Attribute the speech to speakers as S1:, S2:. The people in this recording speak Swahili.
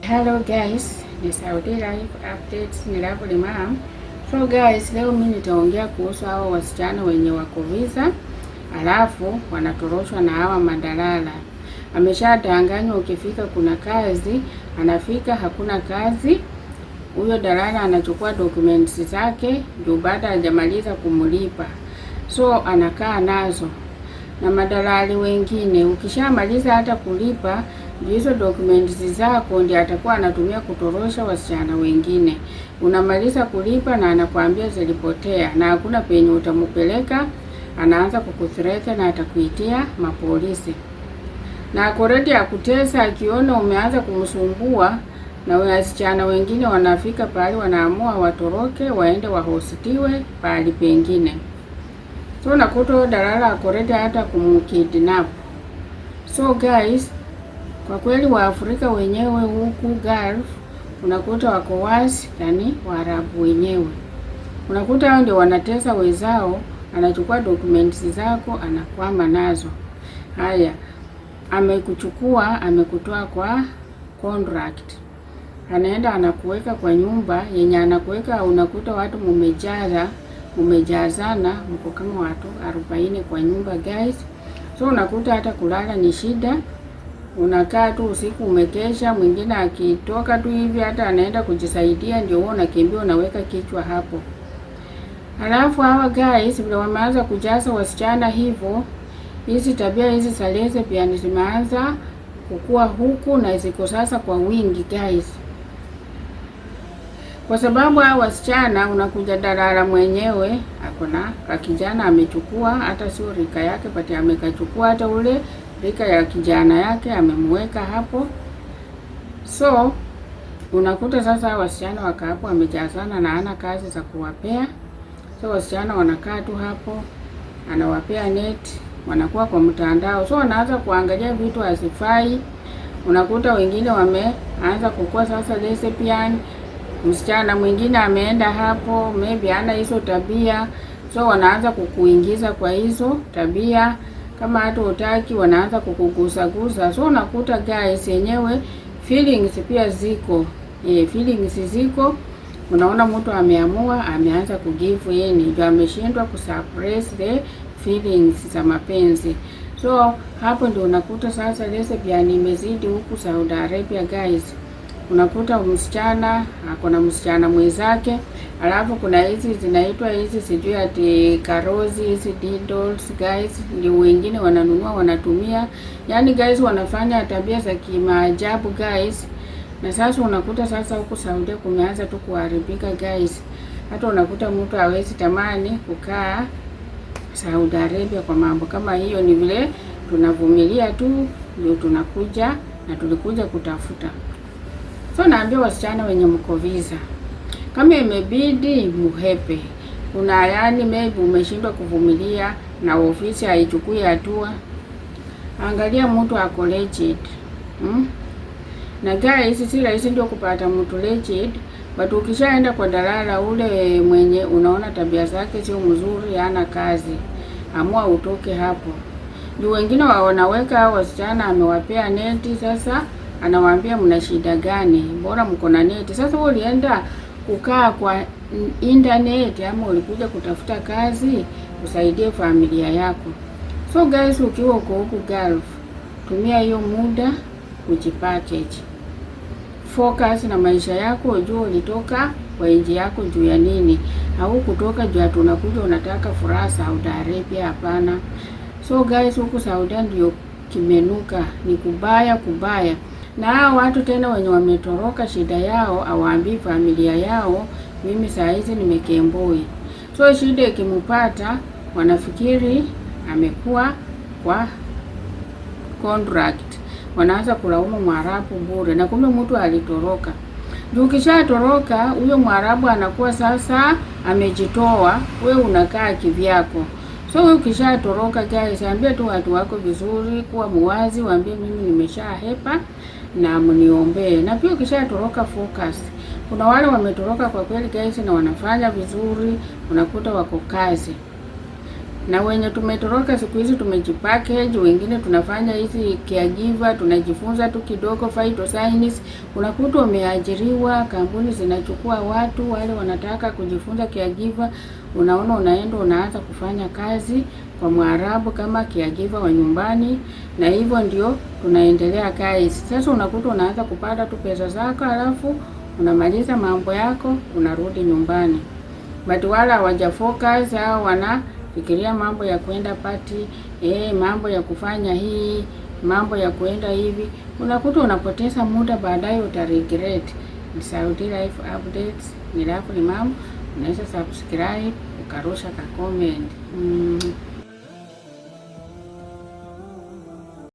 S1: Hello guys, ni Saudi Life Updates, ni Lovely Mom. So guys, leo mimi nitaongea kuhusu hawa wasichana wenye wako visa alafu wanatoroshwa na hawa madalala. Ameshadanganywa ukifika kuna kazi, anafika hakuna kazi. Huyo dalala anachukua documents zake ndio baada hajamaliza kumlipa. So anakaa nazo. Na madalali wengine ukishamaliza hata kulipa hizo documents zako ndio atakuwa anatumia kutorosha wasichana wengine. Unamaliza kulipa na anakuambia zilipotea na hakuna penye utamupeleka, anaanza kukuthreaten na atakuitia mapolisi. Na akoreti akutesa akiona umeanza kumsumbua na wasichana wengine wanafika pale wanaamua watoroke waende wahostiwe pale pengine. So nakuta dalala akoreti hata kumkidnap. So guys, kwa kweli wa Afrika wenyewe huku Gulf unakuta wako wazi, yani Waarabu wenyewe. Unakuta hao ndio wanatesa wezao, anachukua documents zako anakwama nazo. Haya, amekuchukua, amekutoa kwa contract. Anaenda anakuweka kwa nyumba yenye anakuweka, unakuta watu mumejazana, mko kama watu 40 kwa nyumba guys. So unakuta hata kulala ni shida. Unakaa tu usiku umekesha, mwingine akitoka tu hivi hata anaenda kujisaidia ndio wewe unakimbia unaweka kichwa hapo. Halafu hawa guys vile wameanza kujaza wasichana hivyo, hizi tabia hizi saleze pia zimeanza kukua huku na ziko sasa kwa wingi guys. Kwa sababu hawa wasichana unakuja dalala mwenyewe akona kakijana amechukua, hata sio rika yake pati amekachukua hata ule rika ya kijana yake amemweka hapo. So unakuta sasa wasichana waka hapo wamejazana na ana kazi za kuwapea. So wasichana wanakaa tu hapo, anawapea net, wanakuwa kwa mtandao. So wanaanza kuangalia vitu hazifai. Unakuta wengine wameanza kukua sasa lesbian. Msichana mwingine ameenda hapo, maybe hana hizo tabia. So wanaanza kukuingiza kwa hizo tabia. Kama hata utaki wanaanza kukugusa. So unakuta guys yenyewe feelings pia ziko. Feelings ziko. Unaona mtu ameamua, ameanza kugive in, ndio ameshindwa kusuppress the feelings za mapenzi. So hapo ndio unakuta sasa lesbian imezidi huku Saudi Arabia guys. Unakuta msichana akona msichana mwenzake, alafu kuna hizi zinaitwa hizi sijui ati karozi, hizi dildos guys, ndio wengine wananunua wanatumia. Yani guys wanafanya tabia za kimaajabu guys. Na sasa unakuta sasa huku Saudi kumeanza tu kuharibika guys. Hata unakuta mtu hawezi tamani kukaa Saudi Arabia kwa mambo kama hiyo. Ni vile tunavumilia tu ndio tunakuja na tulikuja kutafuta. So naambia wasichana wenye mko visa, kama imebidi muhepe. Kuna yani maybe umeshindwa kuvumilia na ofisi haichukui hatua. Angalia mtu ako legit. Na guys si rahisi ndio kupata mtu legit, but ukishaenda kwa dalala ule mwenye unaona tabia zake sio mzuri, hana kazi, amua utoke hapo. Ndio wengine wanaweka wasichana amewapea neti, sasa anawaambia mna shida gani? Bora mko na neti. Sasa wewe ulienda kukaa kwa internet ama ulikuja kutafuta kazi usaidie familia yako. So guys, ukiwa uko huku Gulf, tumia hiyo muda kujipackage. Focus na maisha yako, ujue ulitoka kwa nchi yako juu ya nini. Au kutoka juu ati unakuja unataka furaha Saudi Arabia, hapana. So guys, huku Saudi ndio kimenuka, ni kubaya. Na hao watu tena wenye wametoroka shida yao awaambii familia yao mimi saa hizi nimekemboi. So shida ikimpata wanafikiri amekuwa kwa contract. Wanaanza kulaumu Mwarabu bure na kumbe mtu alitoroka. Ndio ukishatoroka huyo Mwarabu anakuwa sasa amejitoa, wewe unakaa kivyako. So wewe ukishatoroka guys, ambia tu watu wako vizuri, kuwa muwazi, waambie mimi nimeshahepa na mniombee. Na pia ukishatoroka focus. Kuna wale wametoroka kwa kweli guys na wanafanya vizuri, unakuta wako kazi. Na wenye tumetoroka siku hizi tumejipackage, wengine tunafanya hizi caregiver, tunajifunza tu kidogo phytoscience. Unakuta umeajiriwa, kampuni zinachukua watu wale wanataka kujifunza caregiver, unaona unaenda unaanza kufanya kazi kwa Mwarabu kama caregiver wa nyumbani, na hivyo ndio tunaendelea guys. Sasa unakuta unaanza kupata tu pesa zako, alafu unamaliza mambo yako unarudi nyumbani. But wala hawajafocus au wanafikiria mambo ya kwenda party, mambo ya kufanya hii, mambo ya kwenda hivi. Unakuta unapoteza muda, baadaye utaregret. Ni Saudi Life Updates, ni Love ni Mama. Unaweza subscribe, ukarusha ka comment.